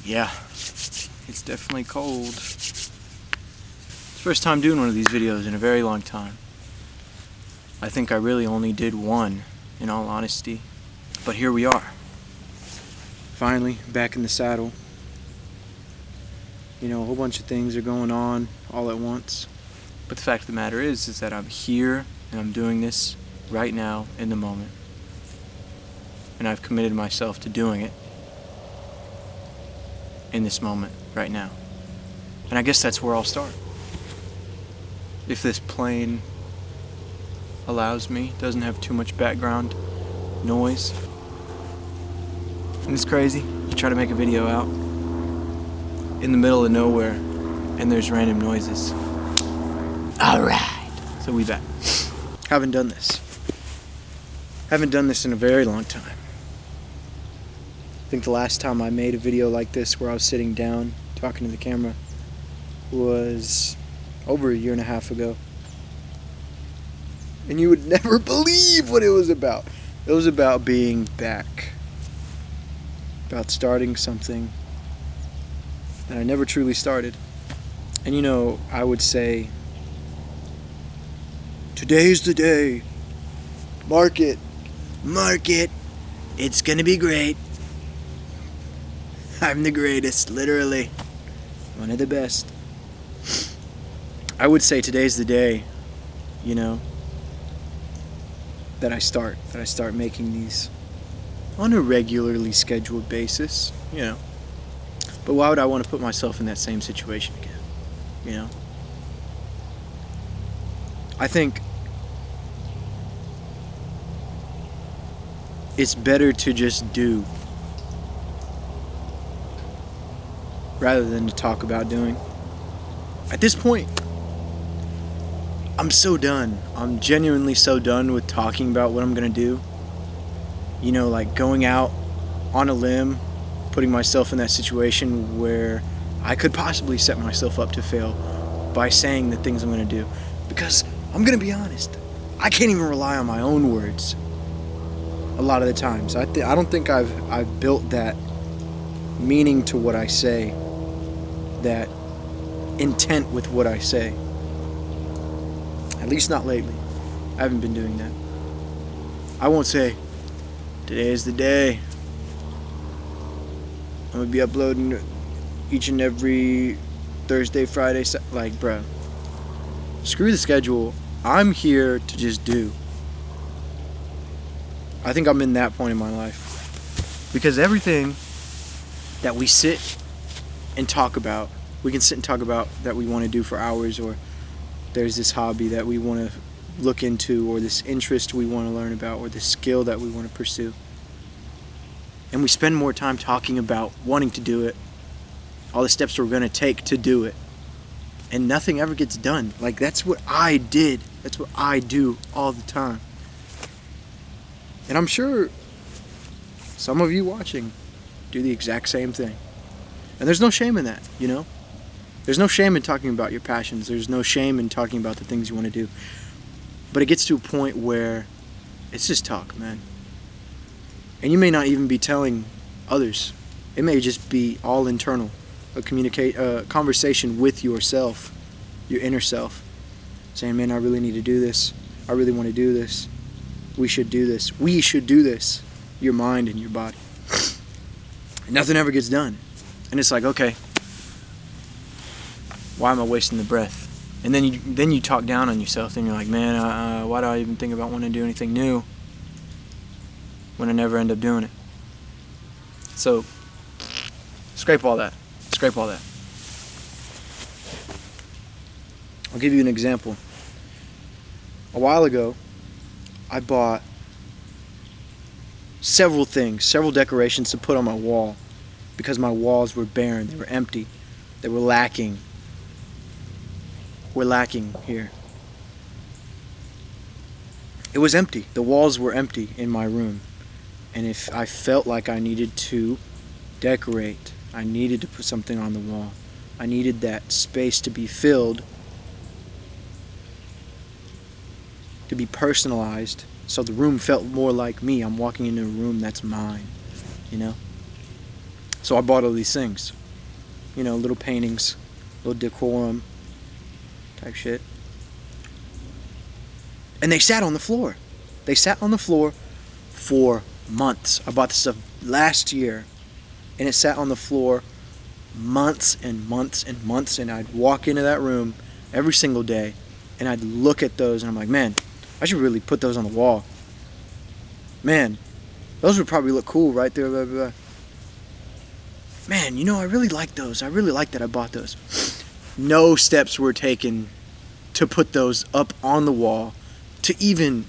Yeah, it's definitely cold. It's the first time doing one of these videos in a very long time. I think I really only did one, in all honesty. But here we are. Finally, back in the saddle. You know, a whole bunch of things are going on all at once. But the fact of the matter is that I'm here and I'm doing this right now in the moment. And I've committed myself to doing it in this moment right now. And I guess that's where I'll start. If this plane allows me, doesn't have too much background noise. And it's crazy. You try to make a video out in the middle of nowhere and there's random noises. Alright. So we back. Haven't done this in a very long time. I think the last time I made a video like this where I was sitting down talking to the camera was over a year and a half ago. And you would never believe what it was about. It was about being back. About starting something that I never truly started. And you know, I would say, today's the day. Mark it. Mark it. It's gonna be great. I'm the greatest, literally. One of the best. I would say today's the day, you know, that I start making these on a regularly scheduled basis, you know. But why would I want to put myself in that same situation again, you know? I think it's better to just do rather than to talk about doing. At this point, I'm so done. I'm genuinely so done with talking about what I'm gonna do. You know, like going out on a limb, putting myself in that situation where I could possibly set myself up to fail by saying the things I'm gonna do. Because I'm gonna be honest, I can't even rely on my own words a lot of the times. I don't think I've built that meaning to what I say, that intent with what I say. At least not lately. I haven't been doing that. I won't say, today is the day. I'm gonna be uploading each and every Thursday, Friday, like, bruh. Screw the schedule. I'm here to just do. I think I'm in that point in my life. Because everything that we sit and talk about, we can sit and talk about that we want to do for hours, or there's this hobby that we want to look into, or this interest we want to learn about, or this skill that we want to pursue. And we spend more time talking about wanting to do it, all the steps we're going to take to do it, and nothing ever gets done. Like, that's what I did. That's what I do all the time. And I'm sure some of you watching do the exact same thing. And there's no shame in that, you know? There's no shame in talking about your passions. There's no shame in talking about the things you want to do. But it gets to a point where it's just talk, man. And you may not even be telling others. It may just be all internal. A conversation with yourself, your inner self. Saying, man, I really need to do this. I really want to do this. We should do this. We should do this. Your mind and your body. And nothing ever gets done. And it's like, okay, why am I wasting the breath? And then you talk down on yourself. Then you're like, man, why do I even think about wanting to do anything new when I never end up doing it? So, scrape all that. Scrape all that. I'll give you an example. A while ago, I bought several things, several decorations to put on my wall because my walls were barren, they were empty, they were lacking. We're lacking here. It was empty. The walls were empty in my room. And if I felt like I needed to decorate, I needed to put something on the wall, I needed that space to be filled, to be personalized, so the room felt more like me. I'm walking into a room that's mine, you know? So I bought all these things. Little paintings, little decorum type shit. And they sat on the floor. They sat on the floor for months. I bought this stuff last year, and it sat on the floor months and months and months, and I'd walk into that room every single day, and I'd look at those, and I'm like, man, I should really put those on the wall. Man, those would probably look cool right there, blah, blah, blah. Man, I really like those. I really like that I bought those. No steps were taken to put those up on the wall, to even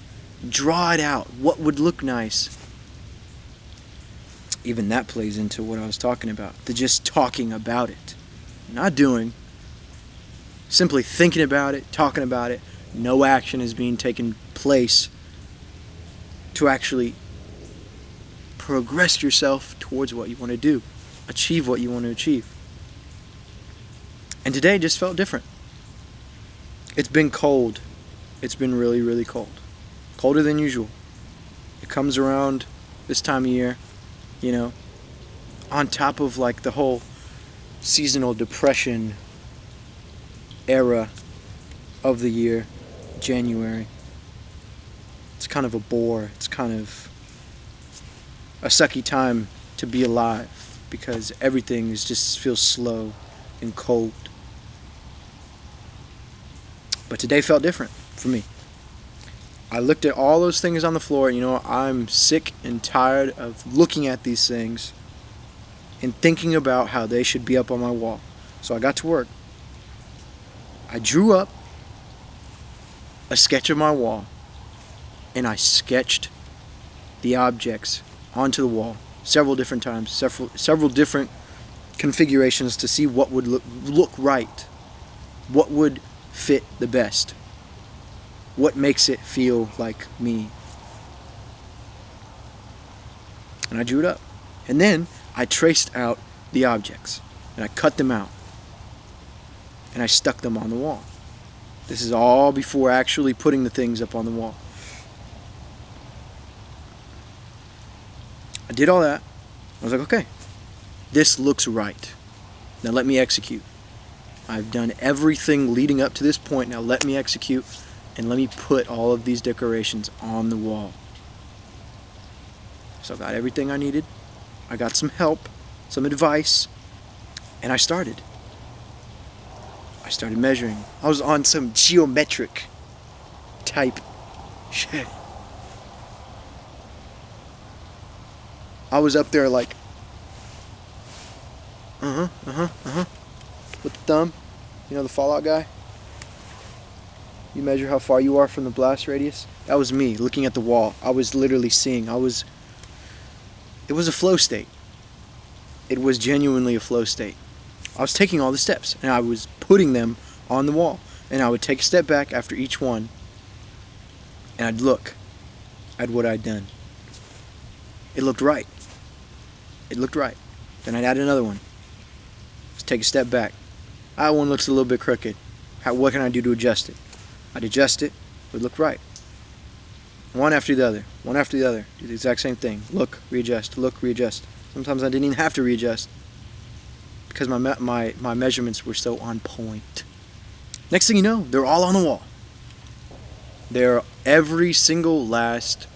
draw it out, what would look nice. Even that plays into what I was talking about, the just talking about it, not doing, simply thinking about it, talking about it. No action is being taken place to actually progress yourself towards what you want to do, achieve what you want to achieve. And today just felt different. It's been cold. It's been really, really cold. Colder than usual. It comes around this time of year, on top of like the whole seasonal depression era of the year, January. It's kind of a bore. It's kind of a sucky time to be alive because everything just feels slow and cold. But today felt different for me. I looked at all those things on the floor, and I'm sick and tired of looking at these things and thinking about how they should be up on my wall. So I got to work. I drew up a sketch of my wall, and I sketched the objects onto the wall several different times, several different configurations to see what would look right, what would fit the best, what makes it feel like me. And I drew it up. And then I traced out the objects, and I cut them out, and I stuck them on the wall. This is all before actually putting the things up on the wall. I did all that. I was like, okay, this looks right. Now let me execute. I've done everything leading up to this point. Now let me execute, and let me put all of these decorations on the wall. So I got everything I needed. I got some help, some advice, and I started. I started measuring. I was on some geometric type shit. I was up there like, with the thumb, the Fallout guy. You measure how far you are from the blast radius. That was me looking at the wall. I was literally seeing. It was a flow state. It was genuinely a flow state. I was taking all the steps, and I was putting them on the wall. And I would take a step back after each one, and I'd look at what I'd done. It looked right. It looked right. Then I'd add another one. Just take a step back. That one looks a little bit crooked. What can I do to adjust it? I'd adjust it. It would look right. One after the other. One after the other. Do the exact same thing. Look, readjust. Look, readjust. Sometimes I didn't even have to readjust because my measurements were so on point. Next thing you know, they're all on the wall. Every single last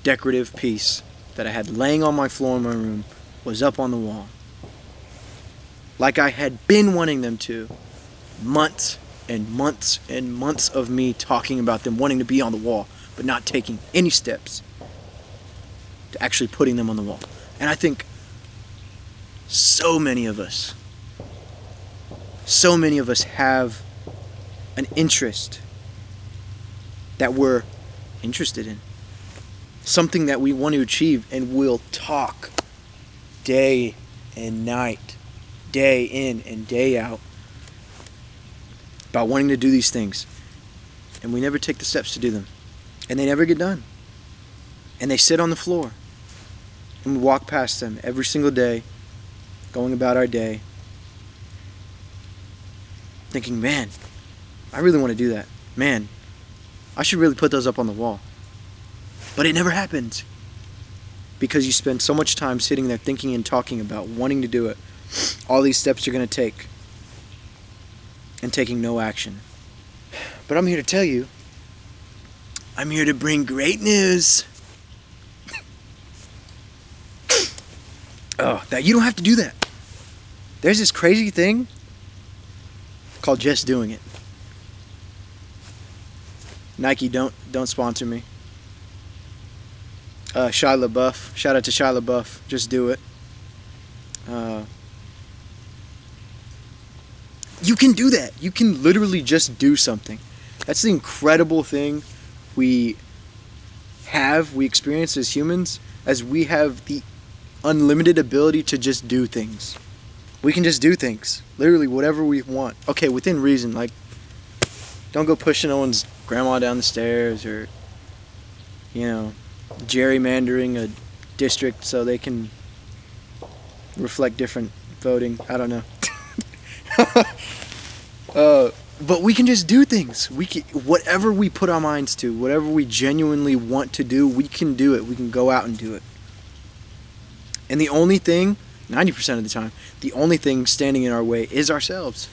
decorative piece that I had laying on my floor in my room was up on the wall. Like I had been wanting them to. Months and months and months of me talking about them wanting to be on the wall, but not taking any steps to actually putting them on the wall. And I think so many of us have an interest that we're interested in. Something that we want to achieve, and we'll talk day and night, day in and day out about wanting to do these things. And we never take the steps to do them. And they never get done. And they sit on the floor. And we walk past them every single day, going about our day, thinking, man, I really want to do that. Man, I should really put those up on the wall. But it never happens. because you spend so much time sitting there thinking and talking about wanting to do it, all these steps you're going to take, and taking no action. But I'm here to tell you, I'm here to bring great news. That you don't have to do that. There's this crazy thing called just doing it. Nike, don't sponsor me. Shia LaBeouf, shout out to Shia LaBeouf. Just do it. You can do that. You can literally just do something. That's the incredible thing we experience as humans, as we have the unlimited ability to just do things. We can just do things. Literally whatever we want. Okay, within reason. Like, don't go pushing no one's grandma down the stairs, or, gerrymandering a district so they can reflect different voting. I don't know. But we can just do things. Whatever we put our minds to, whatever we genuinely want to do, we can do it. We can go out and do it. And the only thing, 90% of the time, the only thing standing in our way is ourselves.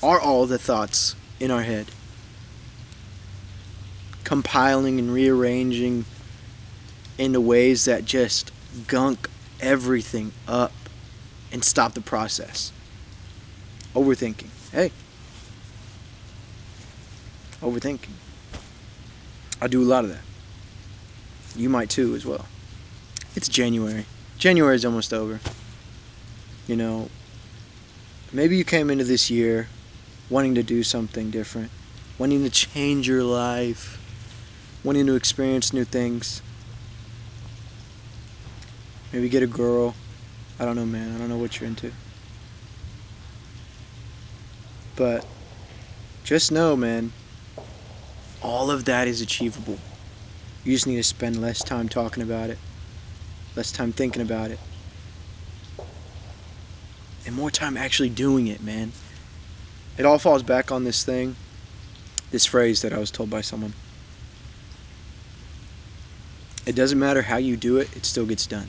Are all the thoughts in our head. Compiling and rearranging into ways that just gunk everything up and stop the process. Overthinking. Hey. Overthinking. I do a lot of that. You might too as well. It's January. January is almost over. Maybe you came into this year wanting to do something different, wanting to change your life, wanting to experience new things. Maybe get a girl. I don't know, man. I don't know what you're into. But just know, man, all of that is achievable. You just need to spend less time talking about it, less time thinking about it, and more time actually doing it, man. It all falls back on this phrase that I was told by someone. It doesn't matter how you do it, it still gets done.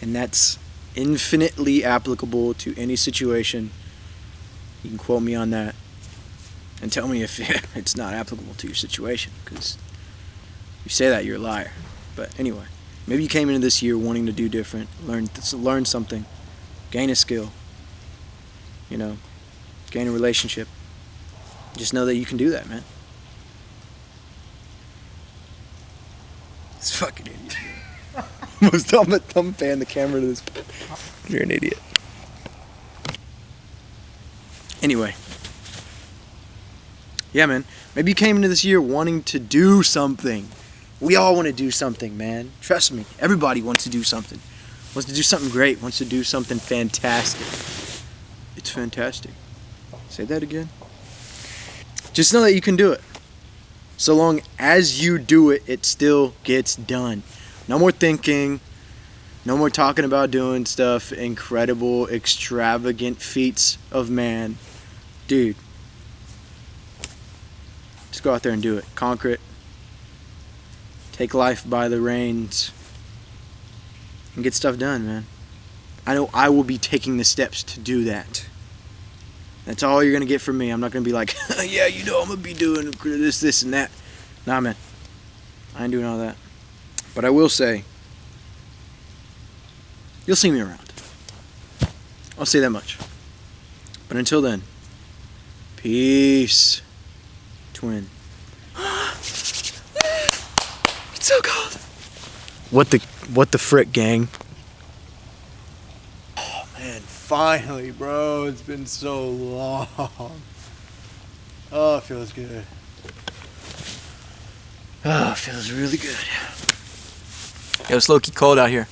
And that's infinitely applicable to any situation. You can quote me on that and tell me if it's not applicable to your situation, because if you say that, you're a liar. But anyway, maybe you came into this year wanting to do different, learn something, gain a skill, gain a relationship. Just know that you can do that, man. This fucking idiot. Most dumb fan the camera to this. You're an idiot. Anyway. Yeah, man. Maybe you came into this year wanting to do something. We all want to do something, man. Trust me. Everybody wants to do something. Wants to do something great. Wants to do something fantastic. It's fantastic. Say that again. Just know that you can do it. So long as you do it, it still gets done. No more thinking. No more talking about doing stuff. Incredible, extravagant feats of man. Dude. Just go out there and do it. Conquer it. Take life by the reins. And get stuff done, man. I know I will be taking the steps to do that. That's all you're going to get from me. I'm not going to be like, yeah, I'm going to be doing this, and that. Nah, man. I ain't doing all that. But I will say, you'll see me around. I'll say that much. But until then, peace, twin. It's so cold. What the frick, gang? Oh man, finally, bro. It's been so long. Oh, it feels good. Oh, it feels really good. Yo, it's low-key cold out here.